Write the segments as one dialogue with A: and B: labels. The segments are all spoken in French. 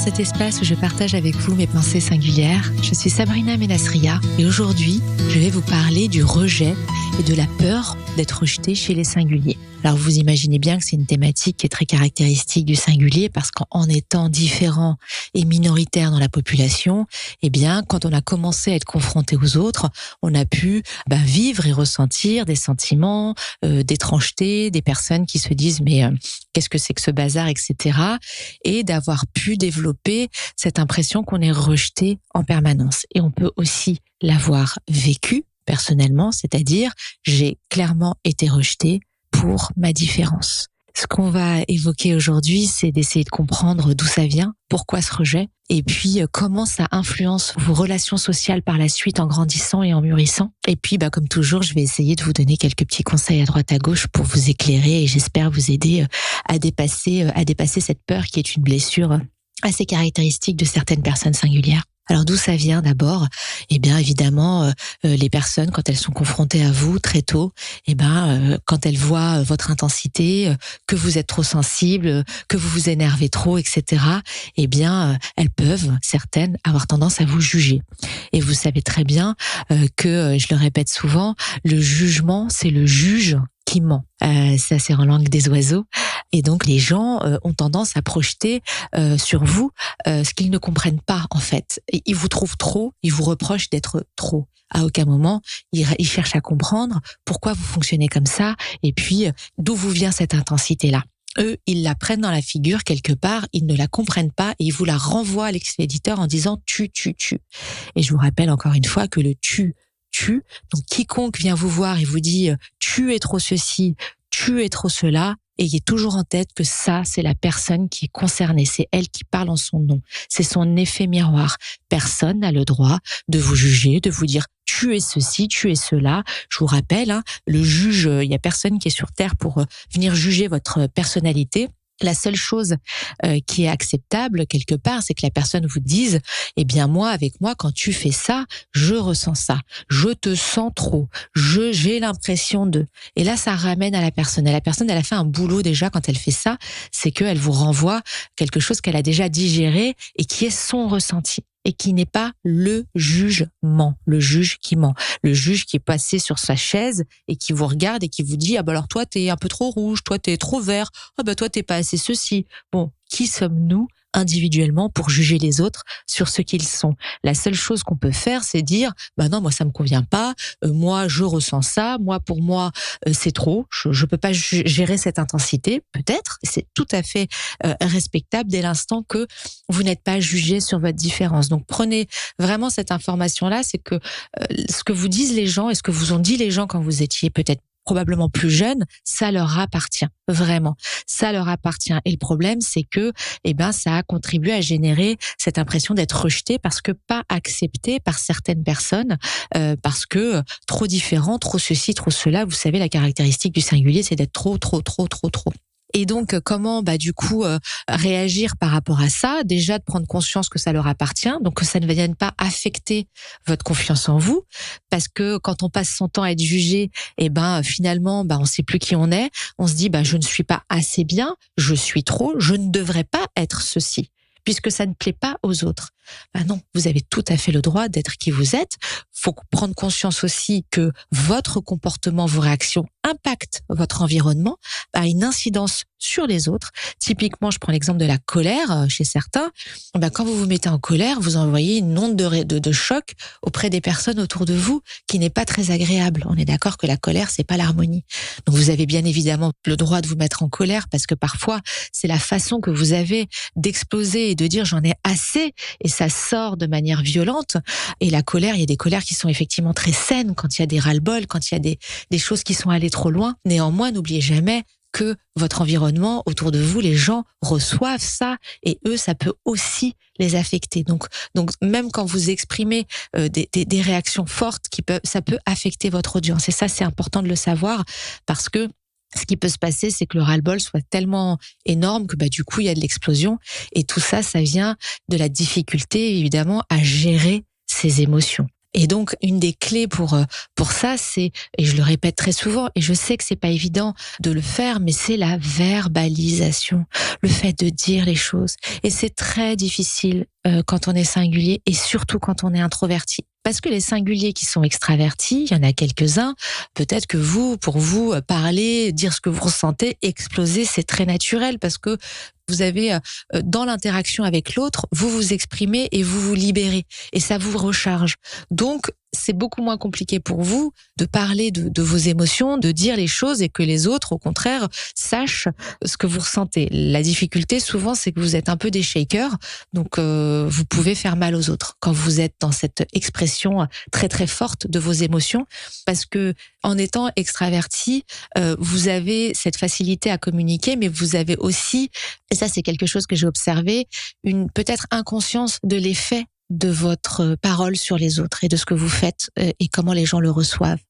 A: cet espace où je partage avec vous mes pensées singulières. Je suis Sabrina Ménasria et aujourd'hui, je vais vous parler du rejet et de la peur d'être rejeté chez les singuliers. Alors vous imaginez bien que c'est une thématique qui est très caractéristique du singulier parce qu'en étant différent et minoritaire dans la population, eh bien, quand on a commencé à être confronté aux autres, on a pu vivre et ressentir des sentiments d'étrangeté, des personnes qui se disent mais qu'est-ce que c'est que ce bazar, etc. Et d'avoir pu développer cette impression qu'on est rejeté en permanence. Et on peut aussi l'avoir vécu personnellement, c'est-à-dire j'ai clairement été rejeté pour ma différence. Ce qu'on va évoquer aujourd'hui, c'est d'essayer de comprendre d'où ça vient, pourquoi ce rejet, et puis comment ça influence vos relations sociales par la suite en grandissant et en mûrissant. Et puis, comme toujours, je vais essayer de vous donner quelques petits conseils à droite à gauche pour vous éclairer et j'espère vous aider à dépasser cette peur qui est une blessure assez caractéristique de certaines personnes singulières. Alors d'où ça vient d'abord? Eh bien évidemment, les personnes quand elles sont confrontées à vous très tôt, quand elles voient votre intensité, que vous êtes trop sensible, que vous vous énervez trop, etc. Eh bien, elles peuvent, certaines, avoir tendance à vous juger. Et vous savez très bien que, je le répète souvent, le jugement, c'est le juge qui ment. Ça c'est en langue des oiseaux. Et donc les gens ont tendance à projeter sur vous ce qu'ils ne comprennent pas en fait. Ils vous trouvent trop, ils vous reprochent d'être trop. À aucun moment, ils cherchent à comprendre pourquoi vous fonctionnez comme ça et puis d'où vous vient cette intensité-là. Eux, ils la prennent dans la figure quelque part, ils ne la comprennent pas et ils vous la renvoient à l'expéditeur en disant tu. Et je vous rappelle encore une fois que le tu. Donc quiconque vient vous voir et vous dit tu es trop ceci, tu es trop cela, ayez toujours en tête que ça, c'est la personne qui est concernée, c'est elle qui parle en son nom, c'est son effet miroir. Personne n'a le droit de vous juger, de vous dire tu es ceci, tu es cela. Je vous rappelle, le juge, il y a personne qui est sur terre pour venir juger votre personnalité. La seule chose qui est acceptable quelque part, c'est que la personne vous dise « Eh bien avec moi, quand tu fais ça, je ressens ça. Je te sens trop. J'ai l'impression de... » Et là, ça ramène à la personne. Et la personne, elle a fait un boulot déjà quand elle fait ça, c'est qu'elle vous renvoie quelque chose qu'elle a déjà digéré et qui est son ressenti. Et qui n'est pas le jugement, le juge qui ment, le juge qui est passé sur sa chaise et qui vous regarde et qui vous dit alors toi t'es un peu trop rouge, toi t'es trop vert, toi t'es pas assez ceci. Bon, qui sommes-nous individuellement pour juger les autres sur ce qu'ils sont? La seule chose qu'on peut faire, c'est dire non, moi ça me convient pas, moi je ressens ça, moi pour moi c'est trop, je peux pas gérer cette intensité. Peut-être, c'est tout à fait respectable dès l'instant que vous n'êtes pas jugé sur votre différence. Donc prenez vraiment cette information-là, c'est que ce que vous disent les gens et ce que vous ont dit les gens quand vous étiez peut-être probablement plus jeune, ça leur appartient, vraiment. Ça leur appartient. Et le problème, c'est que, ça a contribué à générer cette impression d'être rejeté parce que pas accepté par certaines personnes, parce que trop différent, trop ceci, trop cela. Vous savez, la caractéristique du singulier, c'est d'être trop. Et donc, comment, réagir par rapport à ça? Déjà, de prendre conscience que ça leur appartient, donc que ça ne vienne pas affecter votre confiance en vous, parce que quand on passe son temps à être jugé, finalement, on sait plus qui on est. On se dit, je ne suis pas assez bien, je suis trop, je ne devrais pas être ceci, puisque ça ne plaît pas aux autres. Non, vous avez tout à fait le droit d'être qui vous êtes. Faut prendre conscience aussi que votre comportement, vos réactions impactent votre environnement, a une incidence sur les autres. Typiquement, je prends l'exemple de la colère chez certains. Quand vous vous mettez en colère, vous envoyez une onde de choc auprès des personnes autour de vous qui n'est pas très agréable. On est d'accord que la colère, c'est pas l'harmonie. Donc vous avez bien évidemment le droit de vous mettre en colère parce que parfois, c'est la façon que vous avez d'exploser et de dire j'en ai assez et ça sort de manière violente. Et la colère, il y a des colères qui sont effectivement très saines quand il y a des ras-le-bol, quand il y a des choses qui sont allées trop loin. Néanmoins, n'oubliez jamais que votre environnement autour de vous, les gens reçoivent ça et eux, ça peut aussi les affecter. Donc même quand vous exprimez des réactions fortes, ça peut affecter votre audience. Et ça, c'est important de le savoir parce que ce qui peut se passer, c'est que le ras-le-bol soit tellement énorme que du coup, il y a de l'explosion. Et tout ça, ça vient de la difficulté, évidemment, à gérer ses émotions. Et donc, une des clés pour ça, c'est, et je le répète très souvent, et je sais que c'est pas évident de le faire, mais c'est la verbalisation, le fait de dire les choses. Et c'est très difficile quand on est singulier et surtout quand on est introverti. Parce que les singuliers qui sont extravertis, il y en a quelques-uns, peut-être que pour vous, parler, dire ce que vous ressentez, exploser, c'est très naturel parce que vous avez, dans l'interaction avec l'autre, vous vous exprimez et vous vous libérez et ça vous recharge. Donc, c'est beaucoup moins compliqué pour vous de parler de vos émotions, de dire les choses et que les autres, au contraire, sachent ce que vous ressentez. La difficulté, souvent, c'est que vous êtes un peu des shakers, donc vous pouvez faire mal aux autres quand vous êtes dans cette expression très très forte de vos émotions, parce que en étant extraverti, vous avez cette facilité à communiquer, mais vous avez aussi, et ça c'est quelque chose que j'ai observé, une peut-être inconscience de l'effet de votre parole sur les autres et de ce que vous faites et comment les gens le reçoivent.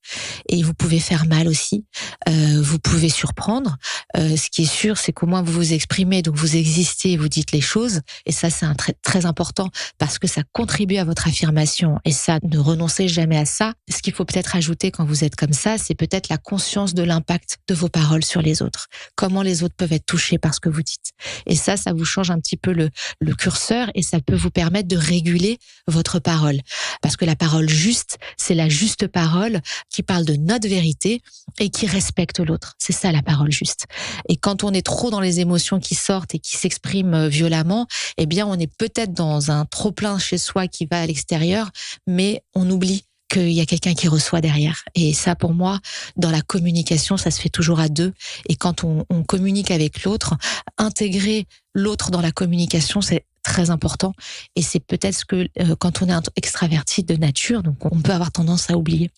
A: Et vous pouvez faire mal aussi, vous pouvez surprendre. Ce qui est sûr, c'est qu'au moins vous vous exprimez, donc vous existez, vous dites les choses. Et ça, c'est très important parce que ça contribue à votre affirmation. Et ça, ne renoncez jamais à ça. Ce qu'il faut peut-être ajouter quand vous êtes comme ça, c'est peut-être la conscience de l'impact de vos paroles sur les autres. Comment les autres peuvent être touchés par ce que vous dites. Et ça vous change un petit peu le curseur et ça peut vous permettre de réguler votre parole. Parce que la parole juste, c'est la juste parole qui parle de notre vérité et qui respecte l'autre. C'est ça la parole juste. Et quand on est trop dans les émotions qui sortent et qui s'expriment violemment, eh bien on est peut-être dans un trop-plein chez soi qui va à l'extérieur, mais on oublie qu'il y a quelqu'un qui reçoit derrière. Et ça, pour moi, dans la communication, ça se fait toujours à deux. Et quand on communique avec l'autre, intégrer l'autre dans la communication, c'est très important. Et c'est peut-être ce que, quand on est extraverti de nature, donc on peut avoir tendance à oublier.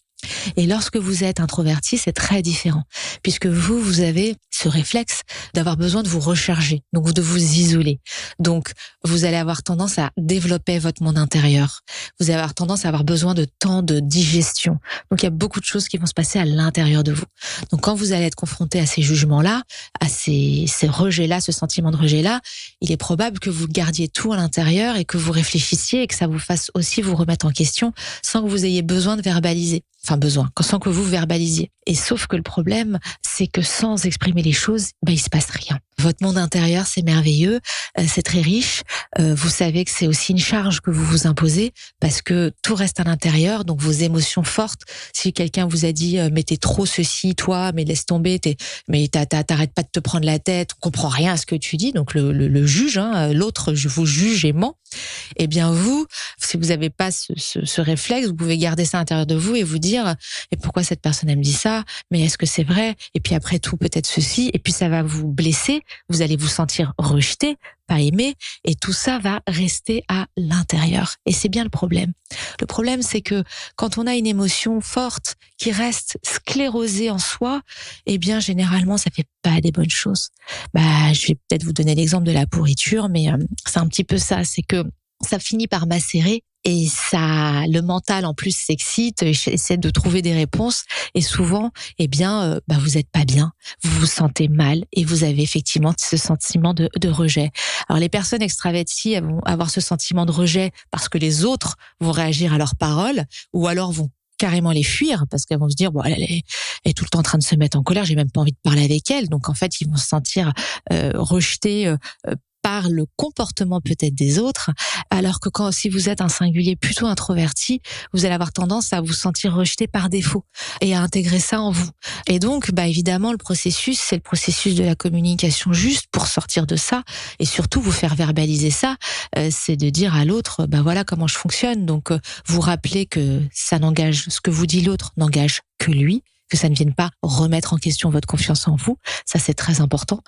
A: Et lorsque vous êtes introverti, c'est très différent, puisque vous avez ce réflexe d'avoir besoin de vous recharger, donc de vous isoler. Donc, vous allez avoir tendance à développer votre monde intérieur. Vous allez avoir tendance à avoir besoin de temps de digestion. Donc, il y a beaucoup de choses qui vont se passer à l'intérieur de vous. Donc, quand vous allez être confronté à ces jugements-là, à ces rejets-là, ce sentiment de rejet-là, il est probable que vous gardiez tout à l'intérieur et que vous réfléchissiez et que ça vous fasse aussi vous remettre en question sans que vous ayez besoin de verbaliser. Sans que vous verbalisiez. Et sauf que le problème, c'est que sans exprimer les choses, il se passe rien. Votre monde intérieur, c'est merveilleux, c'est très riche. Vous savez que c'est aussi une charge que vous vous imposez parce que tout reste à l'intérieur, donc vos émotions fortes. Si quelqu'un vous a dit mais t'es trop ceci, toi, mais laisse tomber, t'arrêtes pas de te prendre la tête, on comprend rien à ce que tu dis. Donc le juge, l'autre, je vous juge et ment. Eh bien vous, si vous n'avez pas ce réflexe, vous pouvez garder ça à l'intérieur de vous et vous dire et pourquoi cette personne elle me dit ça, mais est-ce que c'est vrai? Et puis après tout peut-être ceci, et puis ça va vous blesser, vous allez vous sentir rejeté, pas aimé, et tout ça va rester à l'intérieur. Et c'est bien le problème. Le problème, c'est que quand on a une émotion forte qui reste sclérosée en soi, eh bien généralement ça fait pas des bonnes choses. Je vais peut-être vous donner l'exemple de la pourriture, mais c'est un petit peu ça, c'est que ça finit par macérer. Et ça, le mental en plus s'excite, essaie de trouver des réponses. Et souvent, vous êtes pas bien, vous vous sentez mal et vous avez effectivement ce sentiment de rejet. Alors les personnes extraverties vont avoir ce sentiment de rejet parce que les autres vont réagir à leurs paroles ou alors vont carrément les fuir parce qu'elles vont se dire elle est tout le temps en train de se mettre en colère, j'ai même pas envie de parler avec elle. Donc en fait, ils vont se sentir rejetés par le comportement peut-être des autres, alors que si vous êtes un singulier plutôt introverti, vous allez avoir tendance à vous sentir rejeté par défaut et à intégrer ça en vous. Et donc, évidemment, le processus, c'est le processus de la communication juste pour sortir de ça et surtout vous faire verbaliser ça, c'est de dire à l'autre, voilà comment je fonctionne. Donc, vous rappelez que ça n'engage, ce que vous dit l'autre n'engage que lui, que ça ne vienne pas remettre en question votre confiance en vous. Ça, c'est très important.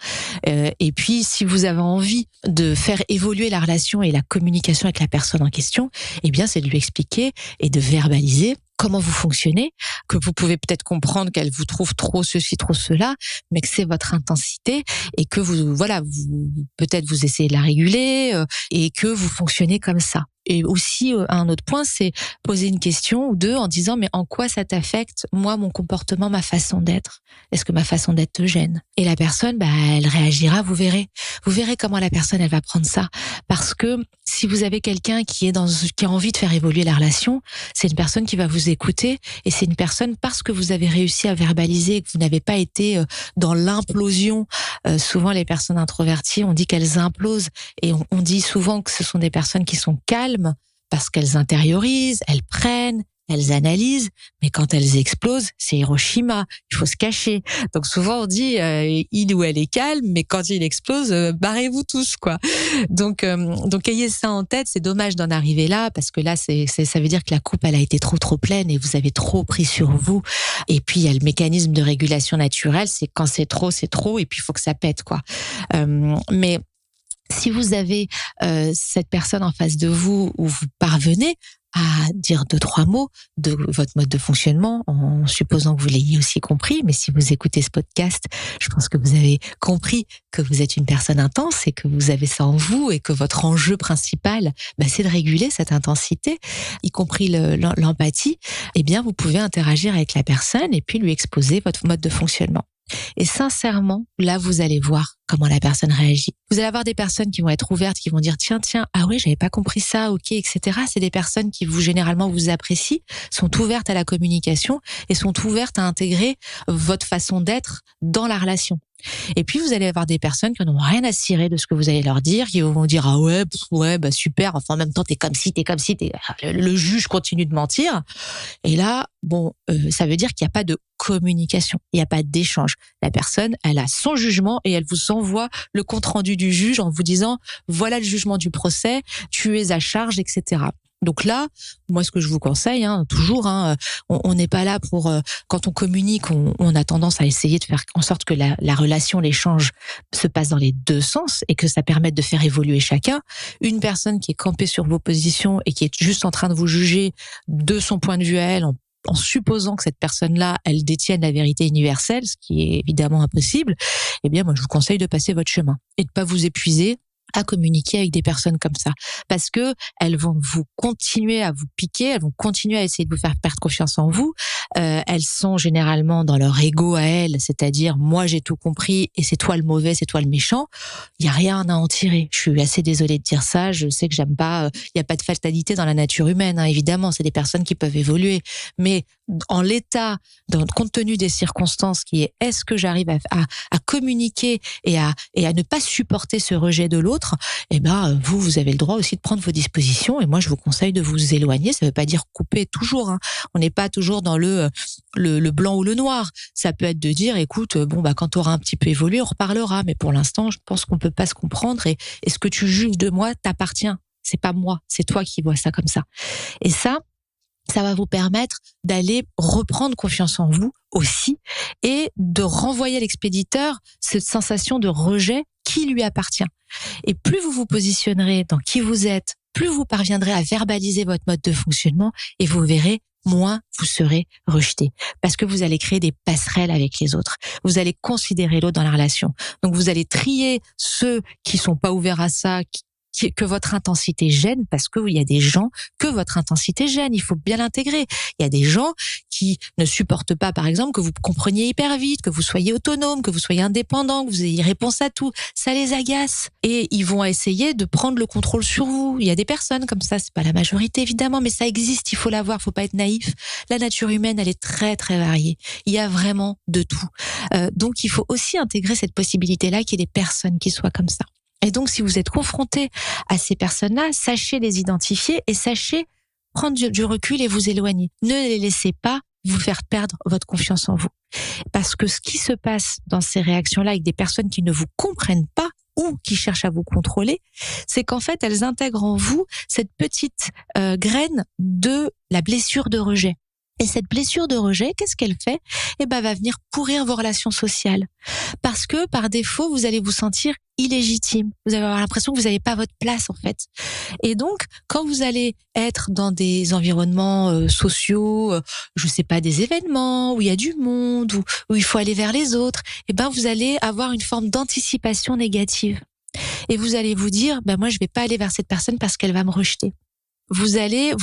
A: Et puis, si vous avez envie de faire évoluer la relation et la communication avec la personne en question, c'est de lui expliquer et de verbaliser comment vous fonctionnez, que vous pouvez peut-être comprendre qu'elle vous trouve trop ceci, trop cela, mais que c'est votre intensité et que vous peut-être vous essayez de la réguler et que vous fonctionnez comme ça. et aussi, un autre point, c'est poser une question ou deux en disant: «Mais en quoi ça t'affecte, moi, mon comportement, ma façon d'être? Est-ce que ma façon d'être te gêne?» Et la personne, elle réagira, vous verrez. Vous verrez comment la personne, elle va prendre ça. Parce que si vous avez quelqu'un qui a envie de faire évoluer la relation, c'est une personne qui va vous écouter, et c'est une personne, parce que vous avez réussi à verbaliser, que vous n'avez pas été dans l'implosion. Souvent, les personnes introverties, on dit qu'elles implosent, et on dit souvent que ce sont des personnes qui sont calmes parce qu'elles intériorisent, elles prennent, elles analysent, mais quand elles explosent, c'est Hiroshima, il faut se cacher. Donc souvent on dit il ou elle est calme, mais quand il explose, barrez-vous tous, quoi. Donc ayez ça en tête. C'est dommage d'en arriver là, parce que là ça veut dire que la coupe, elle a été trop pleine et vous avez trop pris sur vous. Et puis il y a le mécanisme de régulation naturelle, c'est quand c'est trop, et puis il faut que ça pète, quoi. Mais si vous avez cette personne en face de vous, où vous parvenez à dire 2-3 mots de votre mode de fonctionnement, en supposant que vous l'ayez aussi compris, mais si vous écoutez ce podcast, je pense que vous avez compris que vous êtes une personne intense et que vous avez ça en vous, et que votre enjeu principal, c'est de réguler cette intensité, y compris l'empathie. Eh bien, vous pouvez interagir avec la personne et puis lui exposer votre mode de fonctionnement. Et sincèrement, là, vous allez voir comment la personne réagit. Vous allez avoir des personnes qui vont être ouvertes, qui vont dire tiens, ah ouais, j'avais pas compris ça, ok, etc. C'est des personnes qui généralement vous apprécient, sont ouvertes à la communication et sont ouvertes à intégrer votre façon d'être dans la relation. Et puis vous allez avoir des personnes qui n'ont rien à cirer de ce que vous allez leur dire, qui vont dire ah ouais, super, enfin en même temps t'es comme si, le juge continue de mentir. Et là, ça veut dire qu'il n'y a pas de communication, il n'y a pas d'échange. La personne, elle a son jugement et elle vous envoie le compte-rendu du juge en vous disant voilà le jugement du procès, tu es à charge, etc. Donc là, moi, ce que je vous conseille, toujours, on n'est pas là pour, quand on communique, on a tendance à essayer de faire en sorte que la relation, l'échange se passe dans les deux sens et que ça permette de faire évoluer chacun. Une personne qui est campée sur vos positions et qui est juste en train de vous juger de son point de vue à elle, en supposant que cette personne-là, elle détienne la vérité universelle, ce qui est évidemment impossible, eh bien, moi, je vous conseille de passer votre chemin et de pas vous épuiser à communiquer avec des personnes comme ça, parce que elles vont vous continuer à vous piquer, elles vont continuer à essayer de vous faire perdre confiance en vous. Elles sont généralement dans leur ego à elles, c'est-à-dire moi j'ai tout compris et c'est toi le mauvais, c'est toi le méchant. Il y a rien à en tirer. Je suis assez désolée de dire ça. Je sais que j'aime pas. Il y a pas de fatalité dans la nature humaine, évidemment. C'est des personnes qui peuvent évoluer, mais en l'état, compte tenu des circonstances, qui est-ce que j'arrive à communiquer et à ne pas supporter ce rejet de l'autre, vous avez le droit aussi de prendre vos dispositions, et moi je vous conseille de vous éloigner. Ça veut pas dire couper toujours, On n'est pas toujours dans le blanc ou le noir. Ça peut être de dire écoute, quand tu auras un petit peu évolué, on reparlera, mais pour l'instant, je pense qu'on peut pas se comprendre, et ce que tu juges de moi t'appartient. C'est pas moi, c'est toi qui vois ça comme ça. Et ça va vous permettre d'aller reprendre confiance en vous aussi, et de renvoyer à l'expéditeur cette sensation de rejet qui lui appartient. Et plus vous vous positionnerez dans qui vous êtes, plus vous parviendrez à verbaliser votre mode de fonctionnement, et vous verrez, moins vous serez rejeté, parce que vous allez créer des passerelles avec les autres. Vous allez considérer l'autre dans la relation. Donc vous allez trier ceux qui sont pas ouverts à ça, que votre intensité gêne, parce qu'il y a des gens que votre intensité gêne, il faut bien l'intégrer. Il y a des gens qui ne supportent pas, par exemple, que vous compreniez hyper vite, que vous soyez autonome, que vous soyez indépendant, que vous ayez réponse à tout. Ça les agace. Et ils vont essayer de prendre le contrôle sur vous. Il y a des personnes comme ça, c'est pas la majorité évidemment, mais ça existe, il faut l'avoir, faut pas être naïf. La nature humaine, elle est très très variée. Il y a vraiment de tout. Donc il faut aussi intégrer cette possibilité-là qu'il y ait des personnes qui soient comme ça. Et donc, si vous êtes confronté à ces personnes-là, sachez les identifier et sachez prendre du recul et vous éloigner. Ne les laissez pas vous faire perdre votre confiance en vous. Parce que ce qui se passe dans ces réactions-là avec des personnes qui ne vous comprennent pas ou qui cherchent à vous contrôler, c'est qu'en fait, elles intègrent en vous cette petite graine de la blessure de rejet. Et cette blessure de rejet, qu'est-ce qu'elle fait ? Va venir pourrir vos relations sociales. Parce que, par défaut, vous allez vous sentir illégitime. Vous allez avoir l'impression que vous n'avez pas votre place, en fait. Et donc, quand vous allez être dans des environnements sociaux, des événements où il y a du monde, où il faut aller vers les autres, vous allez avoir une forme d'anticipation négative. Et vous allez vous dire, moi, je vais pas aller vers cette personne parce qu'elle va me rejeter. vous allez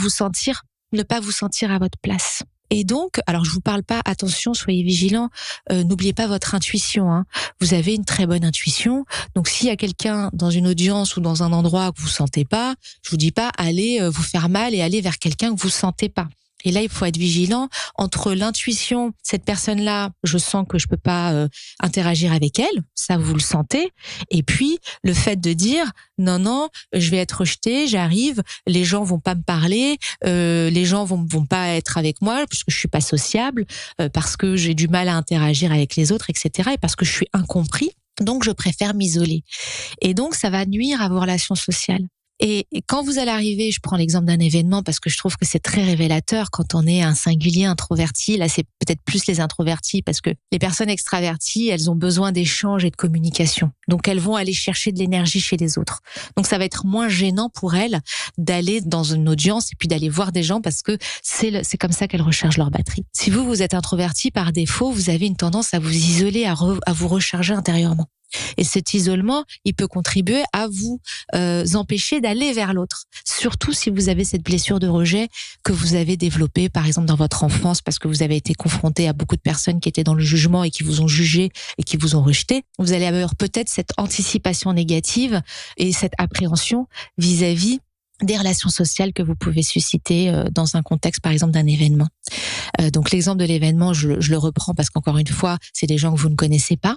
A: ne pas vous sentir à votre place. Et donc, alors je vous parle pas, attention, soyez vigilants, n'oubliez pas votre intuition, hein. Vous avez une très bonne intuition. Donc s'il y a quelqu'un dans une audience ou dans un endroit que vous sentez pas, je vous dis pas allez vous faire mal et aller vers quelqu'un que vous sentez pas. Et là, il faut être vigilant entre l'intuition, cette personne-là, je sens que je peux pas interagir avec elle, ça vous le sentez, et puis le fait de dire non, je vais être rejeté, j'arrive, les gens vont pas me parler, les gens vont pas être avec moi parce que je suis pas sociable, parce que j'ai du mal à interagir avec les autres, etc. et parce que je suis incompris. Donc je préfère m'isoler. Et donc ça va nuire à vos relations sociales. Et quand vous allez arriver, je prends l'exemple d'un événement parce que je trouve que c'est très révélateur quand on est un singulier introverti. Là, c'est peut-être plus les introvertis parce que les personnes extraverties, elles ont besoin d'échanges et de communication. Donc, elles vont aller chercher de l'énergie chez les autres. Donc, ça va être moins gênant pour elles d'aller dans une audience et puis d'aller voir des gens parce que c'est comme ça qu'elles rechargent leur batterie. Si vous êtes introverti, par défaut, vous avez une tendance à vous isoler, à vous recharger intérieurement. Et cet isolement, il peut contribuer à vous empêcher d'aller vers l'autre. Surtout si vous avez cette blessure de rejet que vous avez développée, par exemple, dans votre enfance, parce que vous avez été confronté à beaucoup de personnes qui étaient dans le jugement et qui vous ont jugé et qui vous ont rejeté. Vous allez avoir peut-être cette anticipation négative et cette appréhension vis-à-vis des relations sociales que vous pouvez susciter dans un contexte, par exemple, d'un événement. Donc, l'exemple de l'événement, je le reprends parce qu'encore une fois, c'est des gens que vous ne connaissez pas.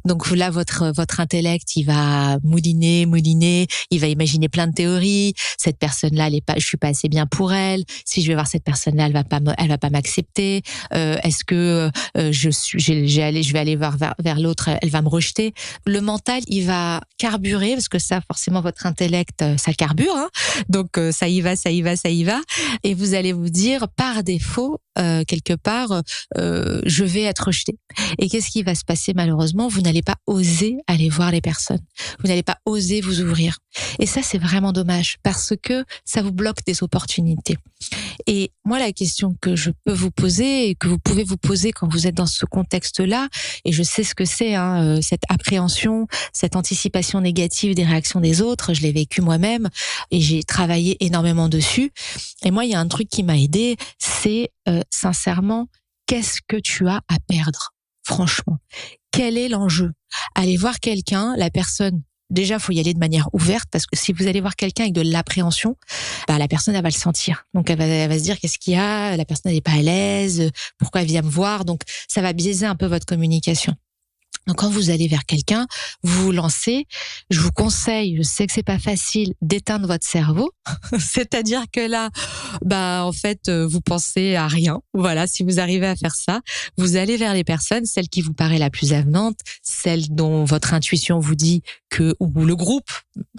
A: Donc là, votre intellect, il va mouliner, il va imaginer plein de théories. Cette personne-là, je suis pas assez bien pour elle. Si je vais voir cette personne-là, elle va pas m'accepter. Est-ce que je vais aller voir vers l'autre, elle va me rejeter. Le mental, il va carburer parce que ça, forcément, votre intellect, ça carbure, hein. Donc ça y va. Et vous allez vous dire, par défaut, quelque part, je vais être rejeté. Et qu'est-ce qui va se passer malheureusement? Vous n'allez pas oser aller voir les personnes. Vous n'allez pas oser vous ouvrir. Et ça, c'est vraiment dommage parce que ça vous bloque des opportunités. Et moi, la question que je peux vous poser et que vous pouvez vous poser quand vous êtes dans ce contexte-là, et je sais ce que c'est, hein, cette appréhension, cette anticipation négative des réactions des autres, je l'ai vécu moi-même et j'ai travaillé énormément dessus. Et moi, il y a un truc qui m'a aidé, c'est sincèrement, qu'est-ce que tu as à perdre? Franchement, quel est l'enjeu? Allez voir quelqu'un, la personne, déjà, faut y aller de manière ouverte parce que si vous allez voir quelqu'un avec de l'appréhension, la personne, elle va le sentir. Donc, elle va se dire qu'est-ce qu'il y a? La personne, elle n'est pas à l'aise. Pourquoi elle vient me voir? Donc, ça va biaiser un peu votre communication. Donc, quand vous allez vers quelqu'un, vous vous lancez. Je vous conseille, je sais que c'est pas facile, d'éteindre votre cerveau. C'est-à-dire que là, en fait, vous pensez à rien. Voilà, si vous arrivez à faire ça, vous allez vers les personnes, celle qui vous paraît la plus avenante, celle dont votre intuition vous dit ou le groupe.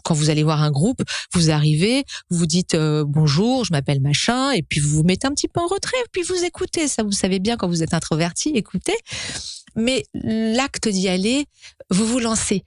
A: Quand vous allez voir un groupe, vous arrivez, vous dites bonjour, je m'appelle machin, et puis vous vous mettez un petit peu en retrait, puis vous écoutez. Ça, vous savez bien quand vous êtes introverti, écoutez. Mais l'acte d'y aller, vous vous lancez.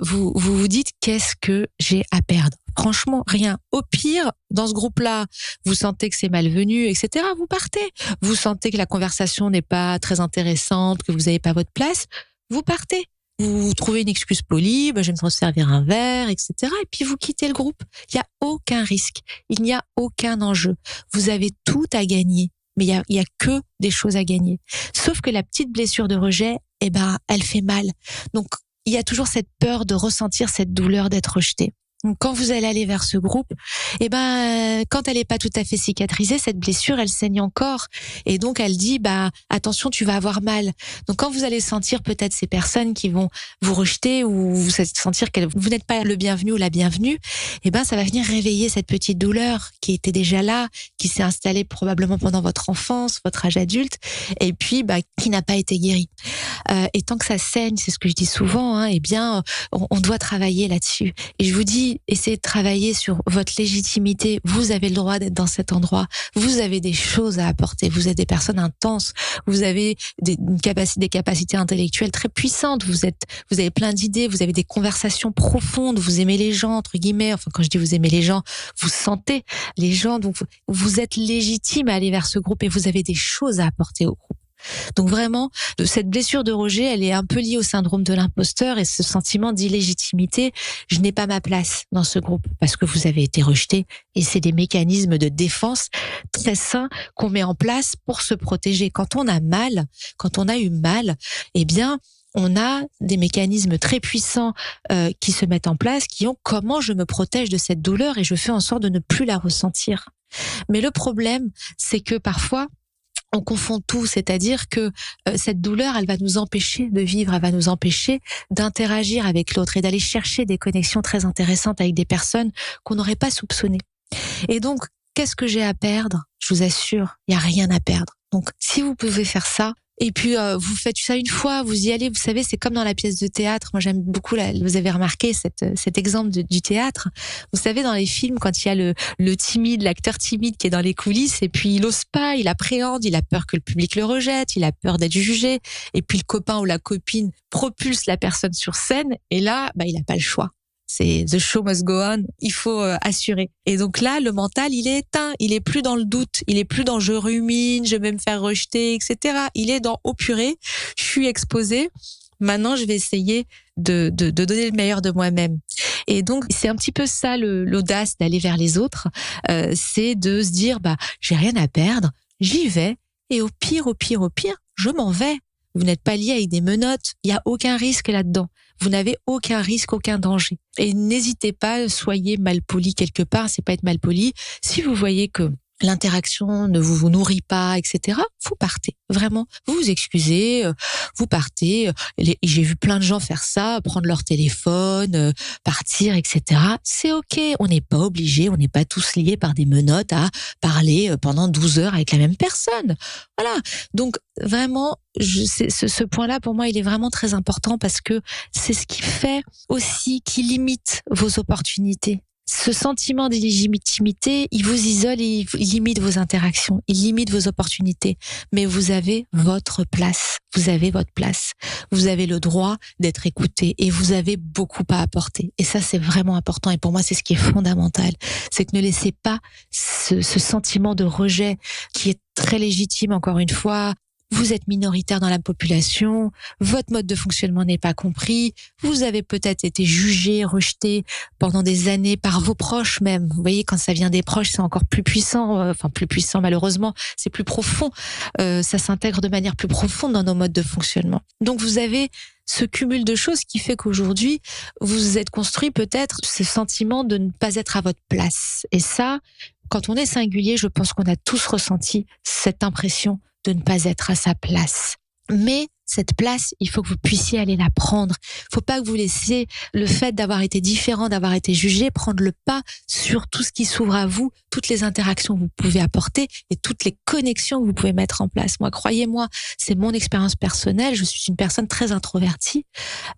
A: Vous dites qu'est-ce que j'ai à perdre? Franchement, rien. Au pire, dans ce groupe-là, vous sentez que c'est malvenu, etc. Vous partez. Vous sentez que la conversation n'est pas très intéressante, que vous n'avez pas votre place. Vous partez. Vous trouvez une excuse polie, je vais me servir un verre, etc. Et puis vous quittez le groupe. Il n'y a aucun risque. Il n'y a aucun enjeu. Vous avez tout à gagner. Mais il y a que des choses à gagner. Sauf que la petite blessure de rejet, elle fait mal. Donc, il y a toujours cette peur de ressentir cette douleur d'être rejeté. Donc, quand vous allez aller vers ce groupe, quand elle n'est pas tout à fait cicatrisée, cette blessure, elle saigne encore. Et donc, elle dit, attention, tu vas avoir mal. Donc, quand vous allez sentir peut-être ces personnes qui vont vous rejeter ou vous sentir que vous n'êtes pas le bienvenu ou la bienvenue, ça va venir réveiller cette petite douleur qui était déjà là, qui s'est installée probablement pendant votre enfance, votre âge adulte, et puis, qui n'a pas été guérie. Et tant que ça saigne, c'est ce que je dis souvent, on doit travailler là-dessus. Et je vous dis, essayez de travailler sur votre légitimité. Vous avez le droit d'être dans cet endroit. Vous avez des choses à apporter. Vous êtes des personnes intenses. Vous avez des capacités intellectuelles très puissantes. Vous avez plein d'idées. Vous avez des conversations profondes. Vous aimez les gens, entre guillemets. Enfin, quand je dis vous aimez les gens, vous sentez les gens. Donc, vous êtes légitime à aller vers ce groupe et vous avez des choses à apporter au groupe. Donc vraiment, cette blessure de rejet, elle est un peu liée au syndrome de l'imposteur et ce sentiment d'illégitimité. Je n'ai pas ma place dans ce groupe parce que vous avez été rejeté et c'est des mécanismes de défense très sains qu'on met en place pour se protéger. Quand on a mal, quand on a eu mal, eh bien, on a des mécanismes très puissants qui se mettent en place, qui ont comment je me protège de cette douleur et je fais en sorte de ne plus la ressentir. Mais le problème, c'est que parfois, on confond tout, c'est-à-dire que cette douleur, elle va nous empêcher de vivre, elle va nous empêcher d'interagir avec l'autre et d'aller chercher des connexions très intéressantes avec des personnes qu'on n'aurait pas soupçonnées. Et donc, qu'est-ce que j'ai à perdre ? Je vous assure, il n'y a rien à perdre. Donc, si vous pouvez faire ça, et puis vous faites ça une fois, vous y allez, vous savez, c'est comme dans la pièce de théâtre. Moi, j'aime beaucoup, vous avez remarqué cet exemple du théâtre. Vous savez, dans les films, quand il y a le timide, l'acteur timide qui est dans les coulisses, et puis il ose pas, il appréhende, il a peur que le public le rejette, il a peur d'être jugé, et puis le copain ou la copine propulse la personne sur scène, et là, il a pas le choix. C'est the show must go on, il faut assurer. Et donc là, le mental, il est éteint, il est plus dans le doute, il est plus dans je rumine, je vais me faire rejeter, etc. Il est dans oh purée, je suis exposé. Maintenant, je vais essayer de donner le meilleur de moi-même. Et donc, c'est un petit peu ça l'audace d'aller vers les autres, c'est de se dire j'ai rien à perdre, j'y vais, et au pire, je m'en vais. Vous n'êtes pas lié avec des menottes, il y a aucun risque là-dedans. Vous n'avez aucun risque, aucun danger. Et n'hésitez pas, soyez malpoli quelque part, c'est pas être malpoli. Si vous voyez que l'interaction ne vous nourrit pas, etc., vous partez. Vraiment, vous vous excusez, vous partez. J'ai vu plein de gens faire ça, prendre leur téléphone, partir, etc. C'est ok, on n'est pas obligé, on n'est pas tous liés par des menottes à parler pendant 12 heures avec la même personne. Voilà. Donc vraiment, ce point-là, pour moi, il est vraiment très important parce que c'est ce qui fait aussi, qui limite vos opportunités. Ce sentiment d'illégitimité, il vous isole et il limite vos interactions, il limite vos opportunités. Mais vous avez votre place. Vous avez votre place. Vous avez le droit d'être écouté et vous avez beaucoup à apporter. Et ça, c'est vraiment important. Et pour moi, c'est ce qui est fondamental. C'est que ne laissez pas ce sentiment de rejet qui est très légitime, encore une fois. Vous êtes minoritaire dans la population, votre mode de fonctionnement n'est pas compris, vous avez peut-être été jugé, rejeté pendant des années par vos proches même. Vous voyez, quand ça vient des proches, c'est encore plus puissant, plus puissant malheureusement, c'est plus profond, ça s'intègre de manière plus profonde dans nos modes de fonctionnement. Donc vous avez ce cumul de choses qui fait qu'aujourd'hui, vous êtes construit peut-être ce sentiment de ne pas être à votre place. Et ça, quand on est singulier, je pense qu'on a tous ressenti cette impression de ne pas être à sa place. Mais cette place, il faut que vous puissiez aller la prendre. Il faut pas que vous laissiez le fait d'avoir été différent, d'avoir été jugé, prendre le pas sur tout ce qui s'ouvre à vous, toutes les interactions que vous pouvez apporter et toutes les connexions que vous pouvez mettre en place. Moi, croyez-moi, c'est mon expérience personnelle. Je suis une personne très introvertie.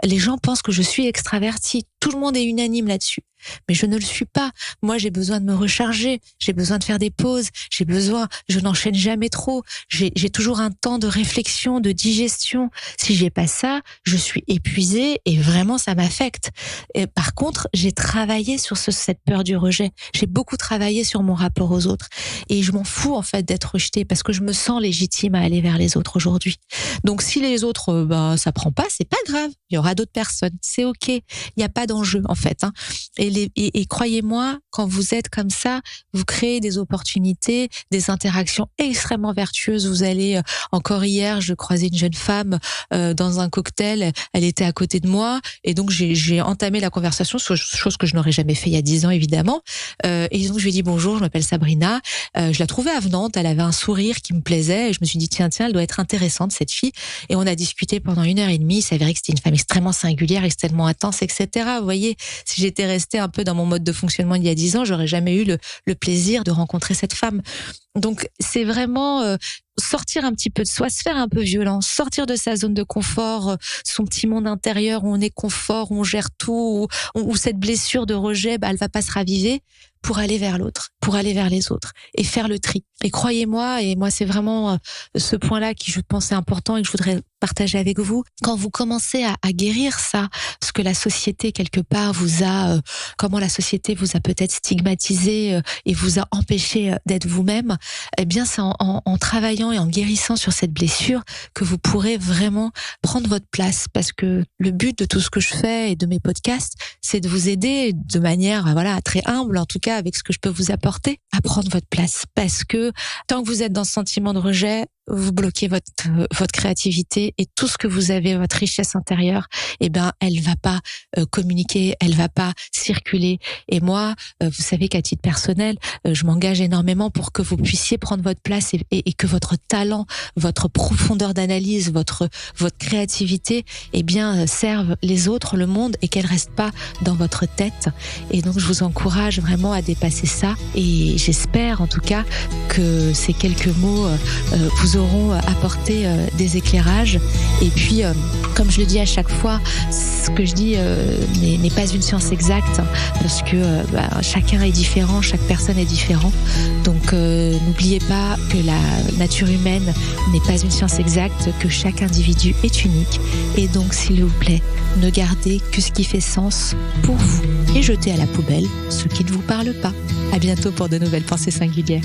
A: Les gens pensent que je suis extravertie. Tout le monde est unanime là-dessus. Mais je ne le suis pas. Moi, j'ai besoin de me recharger, j'ai besoin de faire des pauses, je n'enchaîne jamais trop, j'ai toujours un temps de réflexion, de digestion. Si j'ai pas ça, je suis épuisée et vraiment ça m'affecte. Et par contre, j'ai travaillé sur cette peur du rejet. J'ai beaucoup travaillé sur mon rapport aux autres et je m'en fous en fait d'être rejetée parce que je me sens légitime à aller vers les autres aujourd'hui. Donc si les autres, ça prend pas, c'est pas grave. Il y aura d'autres personnes, c'est ok. Il n'y a pas d'enjeu en fait. Et croyez-moi, quand vous êtes comme ça, vous créez des opportunités, des interactions extrêmement vertueuses. Vous allez, encore hier, je croisais une jeune femme dans un cocktail, elle était à côté de moi, et donc j'ai entamé la conversation, chose que je n'aurais jamais fait il y a 10 ans évidemment. Et donc je lui ai dit bonjour, je m'appelle Sabrina. Je la trouvais avenante, elle avait un sourire qui me plaisait, et je me suis dit tiens, elle doit être intéressante cette fille. Et on a discuté pendant 1h30. Il s'avérait que c'était une femme extrêmement singulière, extrêmement intense, etc. Vous voyez, si j'étais restée un peu dans mon mode de fonctionnement il y a 10 ans, j'aurais jamais eu le plaisir de rencontrer cette femme. Donc c'est vraiment sortir un petit peu de soi, se faire un peu violence, sortir de sa zone de confort, son petit monde intérieur où on est confort, où on gère tout, où cette blessure de rejet, elle va pas se raviver, pour aller vers l'autre, pour aller vers les autres et faire le tri. Et croyez-moi, et moi c'est vraiment ce point-là qui je pense est important et que je voudrais partager avec vous. Quand vous commencez à guérir ça, ce que la société quelque part vous a, comment la société vous a peut-être stigmatisé et vous a empêché d'être vous-même, eh bien c'est en travaillant et en guérissant sur cette blessure que vous pourrez vraiment prendre votre place. Parce que le but de tout ce que je fais et de mes podcasts, c'est de vous aider de manière, très humble, en tout cas avec ce que je peux vous apporter, à prendre votre place. Parce que tant que vous êtes dans ce sentiment de rejet, vous bloquez votre créativité et tout ce que vous avez, votre richesse intérieure, elle va pas communiquer, elle va pas circuler. Et moi, vous savez qu'à titre personnel, je m'engage énormément pour que vous puissiez prendre votre place et que votre talent, votre profondeur d'analyse, votre créativité, serve les autres, le monde, et qu'elle reste pas dans votre tête. Et donc, je vous encourage vraiment à dépasser ça. Et j'espère, en tout cas, que ces quelques mots vous auront apporté des éclairages. Et puis, comme je le dis à chaque fois, ce que je dis n'est pas une science exacte, parce que chacun est différent, chaque personne est différente. Donc, n'oubliez pas que la nature humaine n'est pas une science exacte, que chaque individu est unique. Et donc, s'il vous plaît, ne gardez que ce qui fait sens pour vous et jetez à la poubelle ce qui ne vous parle pas. À bientôt pour de nouvelles pensées singulières.